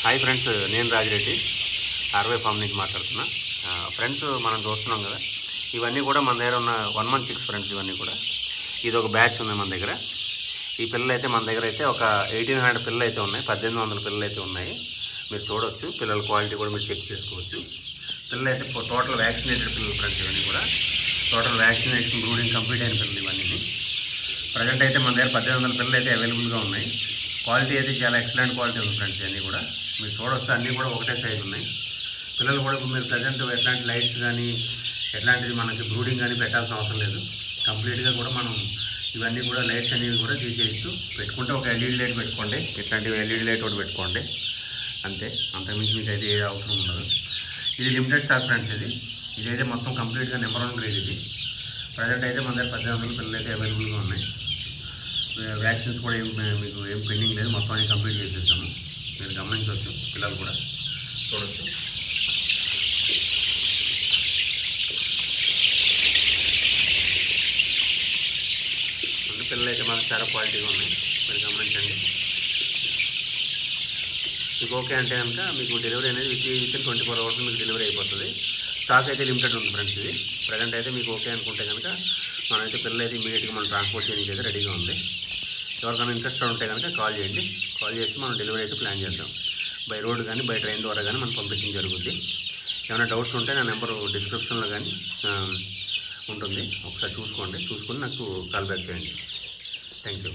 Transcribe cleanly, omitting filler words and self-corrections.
Hi friends, నేను Rajireddy RY form నుంచి మాట్లాడుతున్నా. ఫ్రెండ్స్, మనం చూస్తున్నాం కదా, ఇవన్నీ కూడా మన దగ్గర ఉన్న 1 month chicks ఫ్రెండ్స్. ఇవన్నీ కూడా ఇది ఒక బ్యాచ్ ఉంది మన దగ్గర. ఈ పిల్లలు అయితే మన దగ్గర అయితే ఒక 1800 పిల్లలు అయితే ఉన్నాయి, 1800 పిల్లలు అయితే ఉన్నాయి. మీరు చూడవచ్చు, పిల్లల క్వాలిటీ కూడా మీరు చెక్ చేసుకోవచ్చు. పిల్లలు అయితే టోటల్ వ్యాక్సినేటెడ్ పిల్లలు ఫ్రెండ్స్. ఇవన్నీ కూడా టోటల్ వ్యాక్సినేషన్ బ్రూడింగ్ కంప్లీట్ అయిన పిల్లలు ఇవన్నీ. ప్రజెంట్ అయితే మన దగ్గర 1800 పిల్లలు అయితే అవైలబుల్గా ఉన్నాయి. క్వాలిటీ అయితే చాలా ఎక్సలెంట్ క్వాలిటీ ఉంది ఫ్రెండ్స్. ఇవన్నీ కూడా మీరు చూడవచ్చు, అన్నీ కూడా ఒకటే సైజు ఉన్నాయి. పిల్లలు కూడా మీరు ప్రజెంట్ ఎట్లాంటి లైట్స్ కానీ ఎట్లాంటిది మనకి బ్రూడింగ్ కానీ పెట్టాల్సిన అవసరం లేదు. కంప్లీట్గా కూడా మనం ఇవన్నీ కూడా లైట్స్ అనేవి కూడా తీసేయచ్చు. పెట్టుకుంటే ఒక ఎల్ఈడి లైట్ పెట్టుకోండి, ఇట్లాంటివి ఎల్ఈడి లైట్ కూడా పెట్టుకోండి, అంతే. అంతకుమించి మీకు అయితే ఏ అవసరం ఉండదు. ఇది లిమిటెడ్ స్టాక్ ఫ్రెండ్స్. ఇదైతే మొత్తం కంప్లీట్గా నెంబర్ 1 గ్రేడ్. ఇది ప్రజెంట్ అయితే మన దగ్గర 1800 పిల్లలు అయితే అవైలబుల్గా ఉన్నాయి. వ్యాక్సిన్స్ కూడా మీకు ఏం పెండింగ్ లేదు, మొత్తం అన్ని కంప్లీట్ చేసేస్తాము. మీరు గమనించవచ్చు, పిల్లలు కూడా చూడవచ్చు. పిల్లలు అయితే మనకు చాలా క్వాలిటీగా ఉన్నాయి, మీరు గమనించండి. మీకు ఓకే అంటే కనుక మీకు డెలివరీ అనేది విత్ 24 hours మీకు డెలివరీ అయిపోతుంది. స్టాక్ అయితే లిమిటెడ్ ఉంది ఫ్రెండ్స్. ఇది ప్రజెంట్ అయితే మీకు ఓకే అనుకుంటే కనుక మనమైతే పిల్లలు అయితే ఇమీడియట్గా మనం ట్రాన్స్పోర్ట్ చేయడానికి అయితే రెడీగా ఉంది. ఎవరికైనా ఇంట్రెస్టెడ్ ఉంటే కనుక కాల్ చేయండి. కాల్ చేసి మనం డెలివరీ అయితే ప్లాన్ చేద్దాం. బై రోడ్ కానీ బై ట్రైన్ ద్వారా కానీ మనం పంపించడం జరుగుతుంది. ఏమైనా డౌట్స్ ఉంటే నా నెంబర్ డిస్క్రిప్షన్లో కానీ ఉంటుంది, ఒకసారి చూసుకోండి. చూసుకొని నాకు కాల్ బ్యాక్ చేయండి. Thank you.